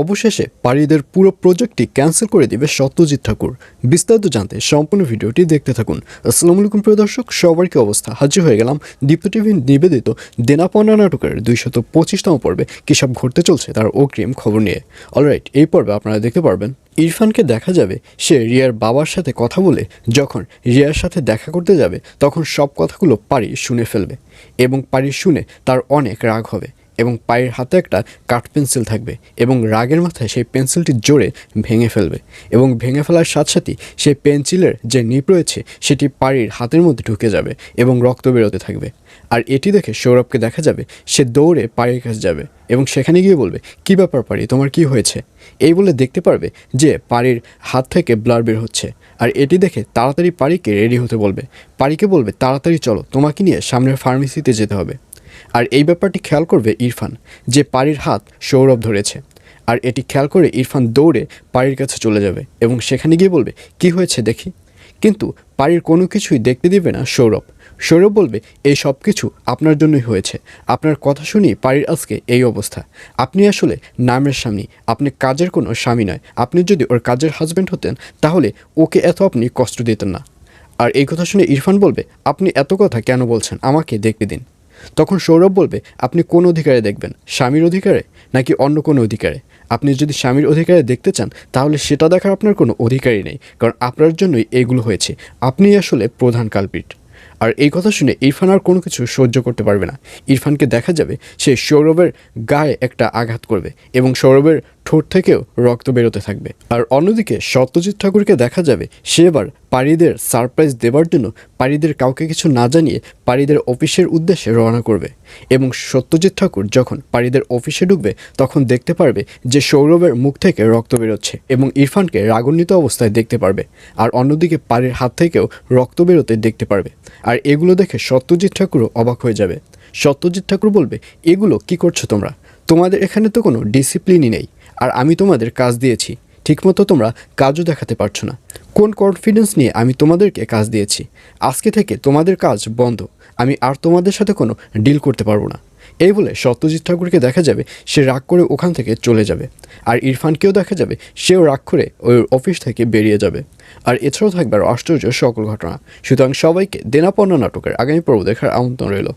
অবশেষে পারীদের পুরো প্রজেক্টটি ক্যান্সেল করে দিবে সত্যজিৎ ঠাকুর। বিস্তারিত জানতে সম্পূর্ণ ভিডিওটি দেখতে থাকুন। আসসালামু আলাইকুম প্রিয় দর্শক, সবার কি অবস্থা? হাজির হয়ে গেলাম দীপ্ত টিভি নিবেদিত দেনা পাওনা নাটকের 225তম পর্বে কী সব ঘটতে চলছে তার অগ্রিম খবর নিয়ে। অলরাইট, এই পর্বে আপনারা দেখতে পারবেন ইরফানকে দেখা যাবে সে রিয়ার বাবার সাথে কথা বলে যখন রিয়ার সাথে দেখা করতে যাবে তখন সব কথাগুলো পারি শুনে ফেলবে এবং পারি শুনে তার অনেক রাগ হবে এবং পায়ের হাতে একটা কাঠ পেন্সিল থাকবে এবং রাগের মাথায় সেই পেন্সিলটি জোরে ভেঙে ফেলবে এবং ভেঙে ফেলার সাথে সাথেই সেই পেন্সিলের যে নিপ রয়েছে সেটি পাড়ির হাতের মধ্যে ঢুকে যাবে এবং রক্ত বেরোতে থাকবে। আর এটি দেখে সৌরভকে দেখা যাবে সে দৌড়ে পাড়ির কাছে যাবে এবং সেখানে গিয়ে বলবে, কী ব্যাপার পাড়ি, তোমার কি হয়েছে? এই বলে দেখতে পারবে যে পাড়ির হাত থেকে ব্লাড বের হচ্ছে। আর এটি দেখে তাড়াতাড়ি পাড়িকে রেডি হতে বলবে, পাড়িকে বলবে তাড়াতাড়ি চলো, তোমাকে নিয়ে সামনের ফার্মেসিতে যেতে হবে। আর এই ব্যাপারটি খেয়াল করবে ইরফান যে পাড়ির হাত সৌরভ ধরেছে। আর এটি খেয়াল করে ইরফান দৌড়ে পাড়ির কাছে চলে যাবে এবং সেখানে গিয়ে বলবে, কি হয়েছে দেখি। কিন্তু পাড়ির কোনো কিছুই দেখতে দিবে না সৌরভ। সৌরভ বলবে, এই সব কিছু আপনার জন্যই হয়েছে, আপনার কথা শুনেই পাড়ির আজকে এই অবস্থা। আপনি আসলে নামের স্বামী, আপনি কাজের কোনো স্বামী নয়। আপনি যদি ওর কাজের হাজব্যান্ড হতেন তাহলে ওকে এত আপনি কষ্ট দিতেন না। আর এই কথা শুনে ইরফান বলবে, আপনি এত কথা কেন বলছেন, আমাকে দেখতে দিন। তখন সৌরভ বলবে, আপনি কোন অধিকারে দেখবেন, স্বামীর অধিকারে নাকি অন্য কোনো অধিকারে? আপনি যদি স্বামীর অধিকারে দেখতে চান তাহলে সেটা দেখার আপনার কোনো অধিকারই নেই, কারণ আপনার জন্যই এগুলো হয়েছে, আপনিই আসলে প্রধান কালপিট। আর এই কথা শুনে ইরফান আর কোনো কিছু সহ্য করতে পারবে না। ইরফানকে দেখা যাবে সে সৌরভের গায়ে একটা আঘাত করবে এবং সৌরভের ঠোঁট থেকেও রক্ত বেরোতে থাকবে। আর অন্যদিকে সত্যজিৎ ঠাকুরকে দেখা যাবে সে এবার পারীদের সারপ্রাইজ দেওয়ার জন্য পারীদের কাউকে কিছু না জানিয়ে পারীদের অফিসের উদ্দেশ্যে রওনা করবে এবং সত্যজিৎ ঠাকুর যখন পারীদের অফিসে ঢুকবে তখন দেখতে পারবে যে সৌরভের মুখ থেকে রক্ত বেরোচ্ছে এবং ইরফানকে রাগান্বিত অবস্থায় দেখতে পারবে। আর অন্যদিকে পারীর হাত থেকেও রক্ত বেরোতে দেখতে পারবে। আর এগুলো দেখে সত্যজিৎ ঠাকুরও অবাক হয়ে যাবে। সত্যজিৎ ঠাকুর বলবে, এগুলো কি করছো তোমরা? তোমাদের এখানে তো কোনো ডিসিপ্লিনই নেই, আর আমি তোমাদের কাজ দিয়েছি, ঠিকমতো তোমরা কাজও দেখাতে পারছো না। কোন কনফিডেন্স নিয়ে আমি তোমাদেরকে কাজ দিয়েছি? আজকে থেকে তোমাদের কাজ বন্ধ, আমি আর তোমাদের সাথে কোনো ডিল করতে পারবো না। এই বলে সত্যজিৎ ঠাকুরকে দেখা যাবে সে রাগ করে ওখান থেকে চলে যাবে। আর ইরফানকেও দেখা যাবে সেও রাগ করে ওই অফিস থেকে বেরিয়ে যাবে। আর এছাড়াও থাকবে আর আশ্চর্য সকল ঘটনা। সুতরাং সবাইকে দেনা পাওনা নাটকের আগামী পর্ব দেখার আমন্ত্রণ রইল।